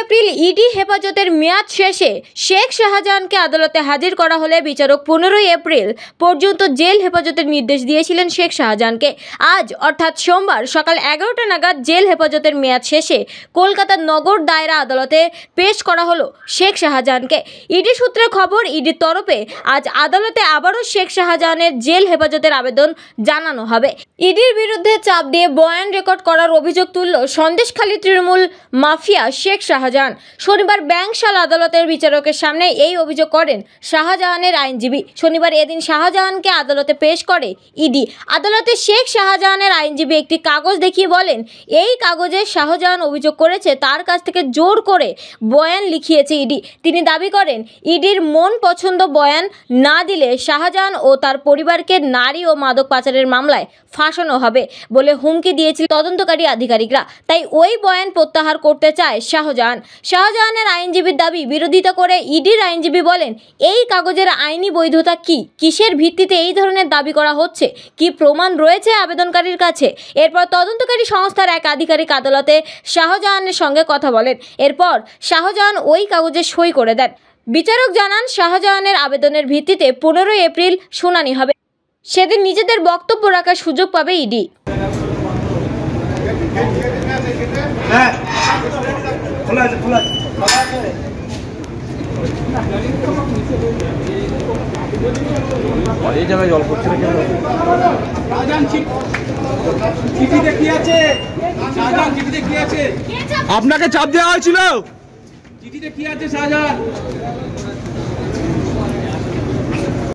April ED হেফাজতের মেয়াদ শেষে শেখ শাহজাহানকে আদালতে হাজির করা হলে বিচারক 15 এপ্রিল পর্যন্ত জেল হেফাজতের নির্দেশ দিয়েছিলেন শেখ শাহজাহানকে। আজ অর্থাৎ সোমবার সকাল 11টা নাগাদ জেল হেফাজতের মেয়াদ শেষে কলকাতার নগর দায়রা আদালতে পেশ করা হলো শেখ শাহজাহানকে। ইডি সূত্রে খবর, ইডির তরফে আজ আদালতে আবারও শেখ শাহজাহানের জেল হেফাজতের আবেদন জানানো হবে। ইডির বিরুদ্ধে চাপ দিয়ে বয়ান রেকর্ড করার অভিযোগ তুলল সন্দেশখালী তৃণমূল মাফিয়া শেখ শাহজাহান। শনিবার ব্যাংশাল আদালতের বিচারকের সামনে এই অভিযোগ করেন শাহজাহানের আইনজীবী। শনিবার এদিন শাহজাহানকে আদালতে পেশ করে ইডি। আদালতে শেখ শাহজাহানের আইনজীবী একটি কাগজ দেখিয়ে বলেন, এই কাগজে শাহজাহান অভিযোগ করেছে তার কাছ থেকে জোর করে বয়ান লিখিয়েছে ইডি। তিনি দাবি করেন, ইডির মন পছন্দ বয়ান না দিলে শাহজাহান ও তার পরিবারকে নারী ও মাদক পাচারের মামলায় ফাঁসানো হবে বলে হুমকি দিয়েছিল তদন্তকারী আধিকারিকরা। তাই ওই বয়ান প্রত্যাহার করতে চায় শাহজাহান। শাহজাহানের আইনজীবীর দাবি বিরোধিতা করে ইডির আইনজীবী বলেন, এই কাগজের আইনি বৈধতা কি, কিসের ভিত্তিতে এই ধরনের দাবি করা হচ্ছে, কি প্রমাণ রয়েছে আবেদনকারীর কাছে। এরপর তদন্তকারী সংস্থার এক আধিকারিক আদালতে শাহজাহানের সঙ্গে কথা বলেন। এরপর শাহজাহান ওই কাগজে সই করে দেন। বিচারক জানান, শাহজাহানের আবেদনের ভিত্তিতে 15 এপ্রিল শুনানি হবে। সেদিন নিজেদের বক্তব্য রাখার সুযোগ পাবে ইডি। আপনাকে চাপ দেওয়া হয়েছিল? চিঠিতে কি আছে শাহজাহান?